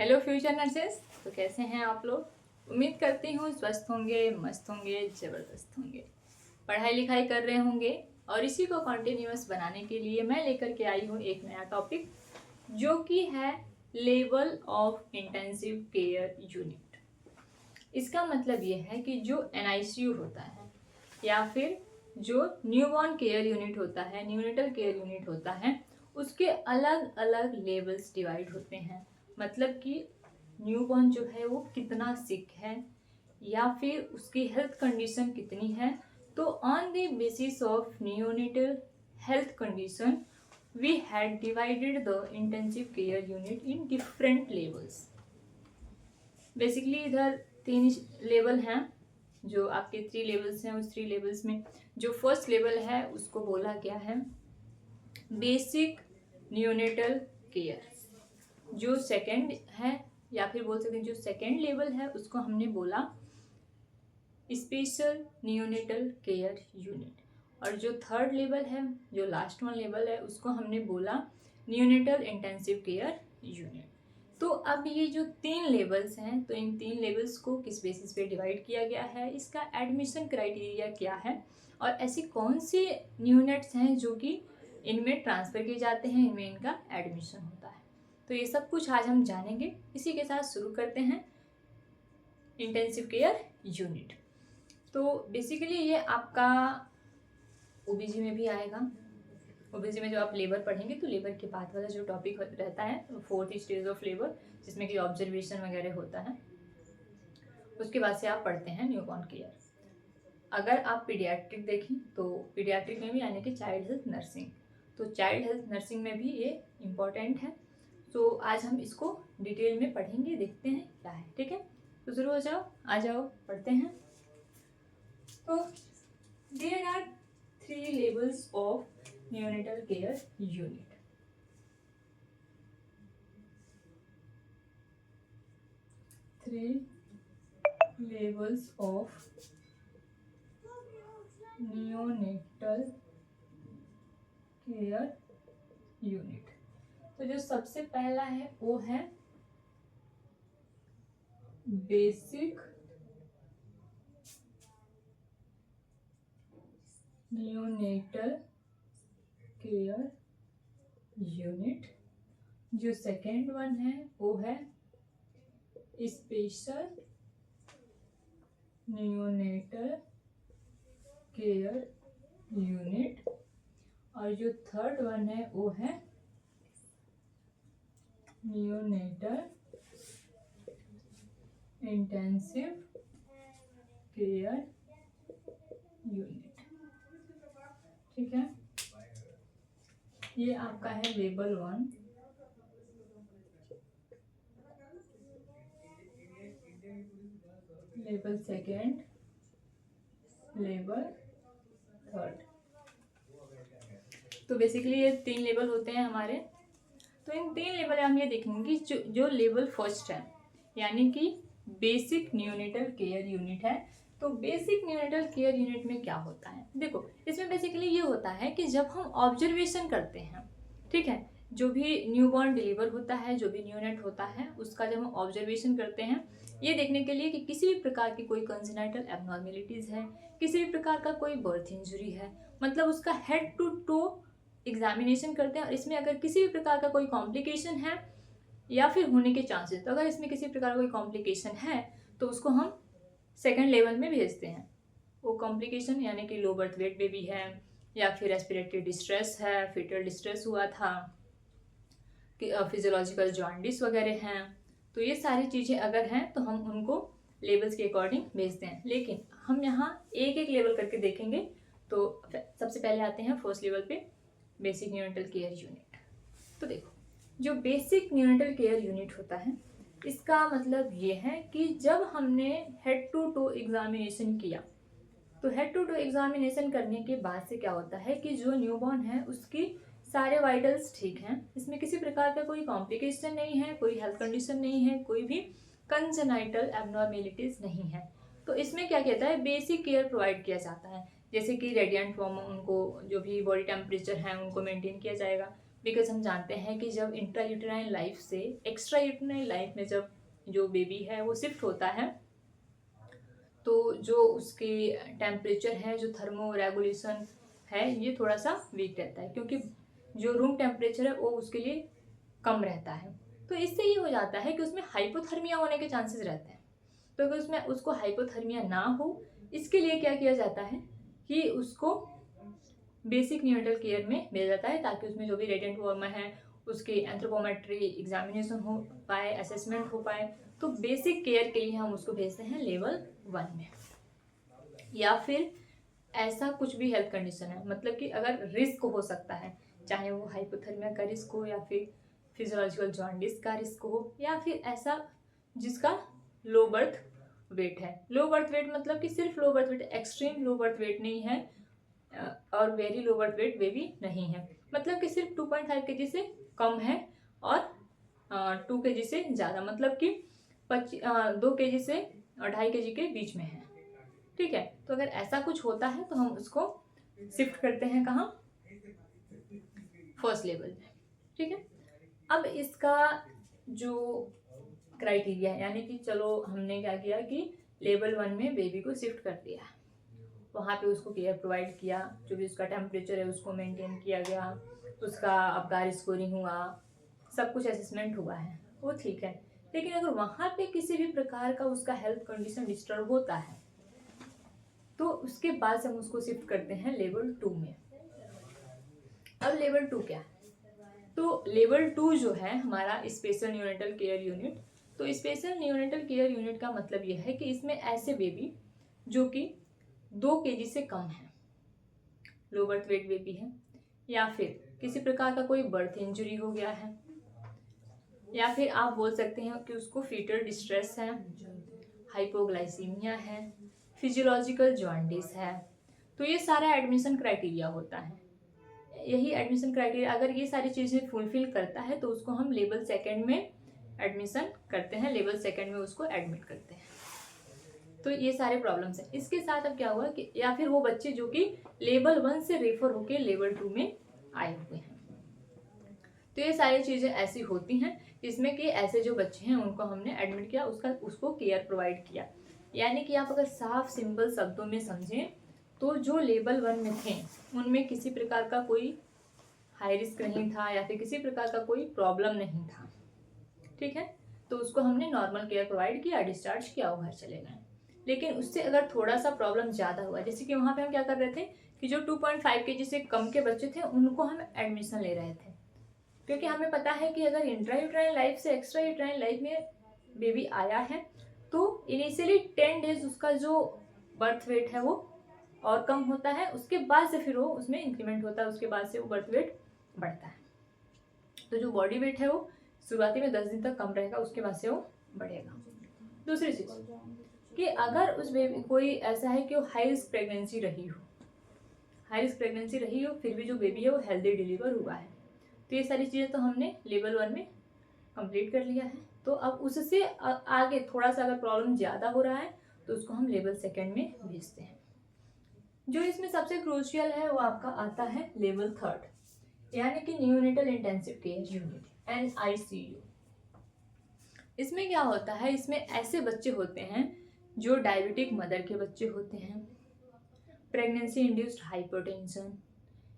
Hello future nurses. तो कैसे हैं आप लोग? उम्मीद करती हूँ स्वस्थ होंगे, मस्त होंगे, ज़बरदस्त होंगे, पढ़ाई लिखाई कर रहे होंगे। और इसी को कंटिन्यूअस बनाने के लिए मैं लेकर के आई हूँ एक नया टॉपिक, जो कि है level of intensive care unit. इसका मतलब ये है कि जो NICU होता है या फिर जो न्यूबॉर्न केयर यूनिट होता है, न्यूनेटल केयर यूनिट होता है, उसके अलग अलग लेवल्स डिवाइड होते हैं। मतलब कि न्यूबॉर्न जो है वो कितना सिक है या फिर उसकी हेल्थ कंडीशन कितनी है, तो on the basis of neonatal health condition we had divided the intensive care unit in different levels. Basically इधर 3 लेवल हैं, जो आपके 3 लेवल्स हैं। उस 3 लेवल्स में जो फर्स्ट लेवल है उसको बोला गया है बेसिक नियोनेटल केयर। जो सेकंड है या फिर बोल सकते हैं जो सेकंड लेवल है उसको हमने बोला स्पेशल नियोनेटल केयर यूनिट। और जो थर्ड लेवल है, जो लास्ट वन लेवल है, उसको हमने बोला नियोनेटल इंटेंसिव केयर यूनिट। तो अब ये जो 3 लेवल्स हैं, तो इन 3 लेवल्स को किस बेसिस पे डिवाइड किया गया है, इसका एडमिशन क्राइटेरिया क्या है, और ऐसी कौन सी यूनिट्स हैं जो कि इनमें ट्रांसफ़र किए जाते हैं, इनमें इनका एडमिशन होता है। तो ये सब कुछ आज हम जानेंगे। इसी के साथ शुरू करते हैं इंटेंसिव केयर यूनिट। तो बेसिकली ये आपका OBG में भी आएगा। OBG में जो आप लेबर पढ़ेंगे तो लेबर के बाद वाला जो टॉपिक रहता है 4th स्टेज ऑफ लेबर, जिसमें कि ऑब्जर्वेशन वगैरह होता है, उसके बाद से आप पढ़ते हैं न्यूबॉर्न केयर। अगर आप पीडियाट्रिक देखें तो पीडियाट्रिक में भी यानी कि चाइल्ड हेल्थ नर्सिंग, तो चाइल्ड हेल्थ नर्सिंग में भी ये इम्पॉर्टेंट है। तो आज हम इसको डिटेल में पढ़ेंगे, देखते हैं क्या है। ठीक है, तो शुरू हो जाओ, आ जाओ, पढ़ते हैं। तो there are 3 levels of neonatal care unit. 3 levels of neonatal care unit. तो जो सबसे पहला है वो है बेसिक neonatal care unit। जो सेकेंड वन है वो है स्पेशल neonatal care unit। और जो थर्ड वन है वो है neonatal intensive care unit। ठीक है, ये आपका है level 1। Level second, level third. तो बेसिकली ये 3 लेवल होते हैं हमारे। तो इन 3 लेवल में हम ये देखेंगे कि जो लेवल फर्स्ट है यानी कि बेसिक न्यूनेटल केयर यूनिट है। तो बेसिक न्यूनेटल केयर यूनिट में क्या होता है, देखो इसमें बेसिकली ये होता है कि जब हम ऑब्जर्वेशन करते हैं, ठीक है, जो भी न्यूबॉर्न डिलीवर होता है, जो भी न्यूनेट होता है, उसका जब हम ऑब्जर्वेशन करते हैं ये देखने के लिए कि किसी भी प्रकार की कोई कंजेनाइटल एबनॉर्मेलिटीज़ है, किसी भी प्रकार का कोई बर्थ इंजरी है, मतलब उसका हेड टू टो एग्जामिनेशन करते हैं। और इसमें अगर किसी भी प्रकार का कोई कॉम्प्लिकेशन है या फिर होने के चांसेस, तो अगर इसमें किसी प्रकार का कोई कॉम्प्लिकेशन है तो उसको हम सेकंड लेवल में भेजते हैं। वो कॉम्प्लिकेशन यानी कि लो बर्थ वेट बेबी है, या फिर रेस्पिरेटरी डिस्ट्रेस है, फीटल डिस्ट्रेस हुआ था, कि फिजियोलॉजिकल जॉन्डिस वगैरह हैं, तो ये सारी चीज़ें अगर हैं तो हम उनको लेवल्स के अकॉर्डिंग भेजते हैं। लेकिन हम यहाँ एक एक लेवल करके देखेंगे। तो सबसे पहले आते हैं फर्स्ट लेवल पे, बेसिक न्यूनेटल केयर यूनिट। तो देखो जो बेसिक न्यूनेटल केयर यूनिट होता है, इसका मतलब ये है कि जब हमने हेड टू टो एग्जामिनेशन किया, तो हेड टू टो एग्जामिनेशन करने के बाद से क्या होता है कि जो न्यूबॉर्न है उसकी सारे वाइटल्स ठीक हैं, इसमें किसी प्रकार का कोई कॉम्प्लिकेशन नहीं है, कोई हेल्थ कंडीशन नहीं है, कोई भी कंजेनाइटल एबनॉर्मेलिटीज नहीं है। तो इसमें क्या कहता है, बेसिक केयर प्रोवाइड किया जाता है, जैसे कि रेडिएंट फॉर्म, उनको जो भी बॉडी टेम्परेचर है उनको मेंटेन किया जाएगा, बिकॉज हम जानते हैं कि जब इंट्रा यूटेराइन लाइफ से एक्स्ट्रा यूटेराइन लाइफ में जब जो बेबी है वो शिफ्ट होता है तो जो उसकी टेम्परेचर है, जो थर्मो रेगुलेशन है, ये थोड़ा सा वीक रहता है, क्योंकि जो रूम टेम्परेचर है वो उसके लिए कम रहता है। तो इससे ये हो जाता है कि उसमें हाइपोथर्मिया होने के चांसेस रहते हैं। तो अगर उसमें उसको हाइपोथर्मिया ना हो, इसके लिए क्या किया जाता है कि उसको बेसिक न्यूनेटल केयर में भेजा जाता है, ताकि उसमें जो भी रेडिएंट वार्मर है उसकी एंथ्रोपोमेट्री एग्जामिनेशन हो पाए, असेसमेंट हो पाए। तो बेसिक केयर के लिए हम उसको भेजते हैं लेवल 1 में। या फिर ऐसा कुछ भी हेल्थ कंडीशन है, मतलब कि अगर रिस्क हो सकता है, चाहे वो हाइपोथर्मिया का रिस्क हो या फिर फिजियोलॉजिकल जॉन्डिस का रिस्क हो, या फिर ऐसा जिसका लो बर्थ वेट है। लो बर्थ वेट मतलब कि सिर्फ low birth weight, extreme low birth weight नहीं है और very low birth weight baby नहीं है, मतलब कि सिर्फ 2.5 kg से कम है और 2 kg से ज़्यादा, मतलब कि 2 kg से 2.5 kg के बीच में है। ठीक है, तो अगर ऐसा कुछ होता है तो हम उसको शिफ्ट करते हैं कहाँ, फर्स्ट लेवल में। ठीक है, अब इसका जो क्राइटेरिया है, यानी कि चलो हमने क्या किया कि लेवल 1 में बेबी को शिफ्ट कर दिया, वहाँ पे उसको केयर प्रोवाइड किया, जो भी उसका टेम्परेचर है उसको मेंटेन किया गया, उसका अबगार स्कोरिंग हुआ, सब कुछ असेसमेंट हुआ है, वो ठीक है। लेकिन अगर वहाँ पे किसी भी प्रकार का उसका हेल्थ कंडीशन डिस्टर्ब होता है तो उसके बाद से हम उसको शिफ्ट करते हैं लेवल 2 में। अब लेवल 2 क्या है? तो लेवल 2 जो है हमारा स्पेशल न्यूनेटल केयर यूनिट। तो स्पेशल न्यूनेटल केयर यूनिट का मतलब यह है कि इसमें ऐसे बेबी जो कि 2 kg से कम है, लो बर्थ वेट बेबी है, या फिर किसी प्रकार का कोई बर्थ इंजरी हो गया है, या फिर आप बोल सकते हैं कि उसको फीटल डिस्ट्रेस है, हाइपोग्लाइसीमिया है, फिजियोलॉजिकल जॉन्डिस है, तो ये सारा एडमिशन क्राइटेरिया होता है। यही एडमिशन क्राइटेरिया अगर ये सारी चीज़ें फुलफिल करता है तो उसको हम लेवल 2 में एडमिशन करते हैं, लेवल 2 में उसको एडमिट करते हैं। तो ये सारे प्रॉब्लम्स हैं। इसके साथ अब क्या हुआ कि या फिर वो बच्चे जो कि लेवल 1 से रेफर होके लेवल 2 में आए हुए हैं, तो ये सारी चीज़ें ऐसी होती हैं जिसमें कि ऐसे जो बच्चे हैं उनको हमने एडमिट किया, उसको केयर प्रोवाइड किया। यानी कि आप अगर साफ सिंपल शब्दों में समझें तो जो लेवल 1 में थे उनमें किसी प्रकार का कोई हाई रिस्क नहीं था या फिर किसी प्रकार का कोई प्रॉब्लम नहीं था। ठीक है, तो उसको हमने नॉर्मल केयर प्रोवाइड किया, डिस्चार्ज किया, वो घर चले गए। लेकिन उससे अगर थोड़ा सा प्रॉब्लम ज़्यादा हुआ, जैसे कि वहाँ पे हम क्या कर रहे थे कि जो 2.5 kg से कम के बच्चे थे उनको हम एडमिशन ले रहे थे, क्योंकि हमें पता है कि अगर इंट्रा यूट्राइन लाइफ से एक्स्ट्रा यूट्राइन लाइफ में बेबी आया है तो इनिशियली 10 डेज उसका जो बर्थ वेट है वो और कम होता है, उसके बाद से फिर वो उसमें इंक्रीमेंट होता है, उसके बाद से वो बर्थ वेट बढ़ता है। तो जो बॉडी वेट है वो शुरुआती में 10 दिन तक कम रहेगा, उसके बाद से वो बढ़ेगा। दूसरी चीज़ कि अगर उस बेबी कोई ऐसा है कि वो हाई रिस्क प्रेगनेंसी रही हो, हाई रिस्क प्रेगनेंसी रही हो फिर भी जो बेबी है वो हेल्दी डिलीवर हुआ है, तो ये सारी चीज़ें तो हमने लेवल 1 में कंप्लीट कर लिया है। तो अब उससे आगे थोड़ा सा अगर प्रॉब्लम ज़्यादा हो रहा है तो उसको हम लेवल 2 में भेजते हैं। जो इसमें सबसे क्रूशियल है वो आपका आता है लेवल 3, यानी कि neonatal intensive care unit, NICU। इसमें क्या होता है, इसमें ऐसे बच्चे होते हैं जो डायबिटिक मदर के बच्चे होते हैं, प्रेगनेंसी इंड्यूस्ड हाइपरटेंशन,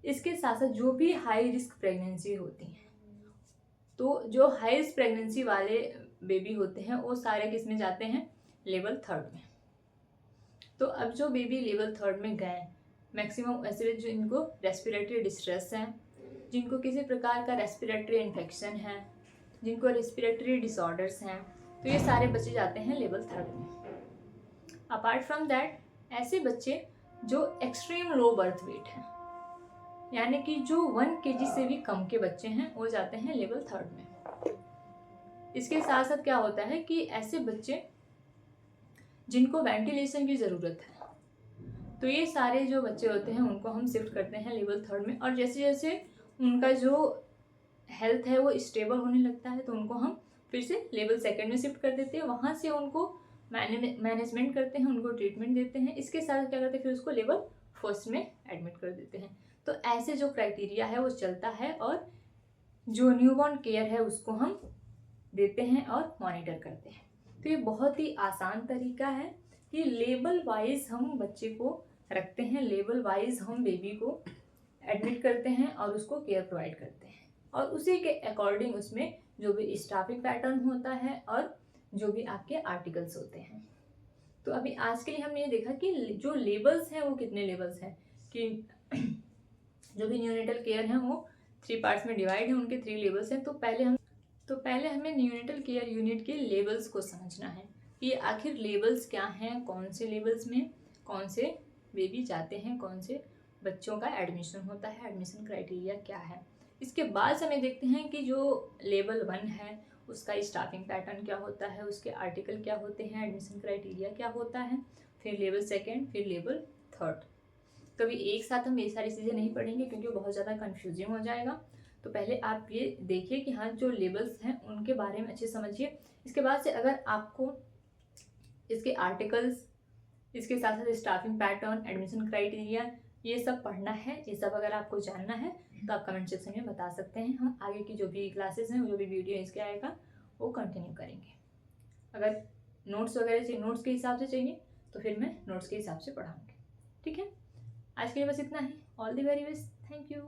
इसके साथ साथ जो भी हाई रिस्क प्रेगनेंसी होती हैं, तो जो हाई रिस्क प्रेगनेंसी वाले बेबी होते हैं वो सारे किस में जाते हैं, लेवल 3 में। तो अब जो बेबी लेवल 3 में गए, मैक्सिमम ऐसे जो इनको रेस्पिरेटरी डिस्ट्रेस है, जिनको किसी प्रकार का रेस्पिरेटरी इन्फेक्शन है, जिनको रेस्पिरेटरी डिसऑर्डर्स हैं, तो ये सारे बच्चे जाते हैं लेवल 3 में। अपार्ट फ्रॉम दैट ऐसे बच्चे जो एक्सट्रीम लो बर्थ वेट हैं, यानी कि जो 1 kg से भी कम के बच्चे हैं वो जाते हैं लेवल 3 में। इसके साथ साथ क्या होता है कि ऐसे बच्चे जिनको वेंटिलेशन की ज़रूरत है, तो ये सारे जो बच्चे होते हैं उनको हम शिफ्ट करते हैं लेवल 3 में। और जैसे जैसे उनका जो हेल्थ है वो स्टेबल होने लगता है तो उनको हम फिर से लेवल 2 में शिफ्ट कर देते हैं, वहाँ से उनको मैनेजमेंट करते हैं, उनको ट्रीटमेंट देते हैं। इसके साथ क्या करते हैं, फिर उसको लेवल 1 में एडमिट कर देते हैं। तो ऐसे जो क्राइटेरिया है वो चलता है और जो न्यूबॉर्न केयर है उसको हम देते हैं और मॉनिटर करते हैं। तो ये बहुत ही आसान तरीका है कि लेबल वाइज हम बच्चे को रखते हैं, लेबल वाइज हम बेबी को एडमिट करते हैं और उसको केयर प्रोवाइड करते हैं, और उसी के अकॉर्डिंग उसमें जो भी स्टाफिंग पैटर्न होता है और जो भी आपके आर्टिकल्स होते हैं। तो अभी आज के लिए हमने ये देखा कि जो लेबल्स हैं वो कितने लेबल्स हैं, कि जो भी न्यूनेटल केयर हैं वो 3 पार्ट्स में डिवाइड है, उनके 3 लेबल्स हैं। तो पहले हमें न्यूनेटल केयर यूनिट के लेबल्स को समझना है कि आखिर लेबल्स क्या हैं, कौन से लेबल्स में कौन से बेबी जाते हैं, कौन से बच्चों का एडमिशन होता है, एडमिशन क्राइटेरिया क्या है। इसके बाद हमें देखते हैं कि जो लेबल 1 है उसका स्टाफिंग पैटर्न क्या होता है, उसके आर्टिकल क्या होते हैं, एडमिशन क्राइटेरिया क्या होता है, फिर लेबल 2, फिर लेबल 3। कभी एक साथ हम ये सारी चीज़ें नहीं पढ़ेंगे क्योंकि बहुत ज़्यादा कन्फ्यूजिंग हो जाएगा। तो पहले आप ये देखिए कि हाँ जो लेबल्स हैं उनके बारे में अच्छे समझिए। इसके बाद से अगर आपको इसके आर्टिकल्स, इसके साथ साथ स्टाफिंग पैटर्न, एडमिशन क्राइटेरिया, ये सब पढ़ना है, ये सब अगर आपको जानना है तो आप कमेंट सेक्शन में बता सकते हैं। हम आगे की जो भी क्लासेस हैं, जो भी वीडियो इसके आएगा वो कंटिन्यू करेंगे। अगर नोट्स वगैरह चाहिए, नोट्स के हिसाब से चाहिए तो फिर मैं नोट्स के हिसाब से पढ़ाऊँगी। ठीक है, आज के लिए बस इतना ही। All the very best, thank you.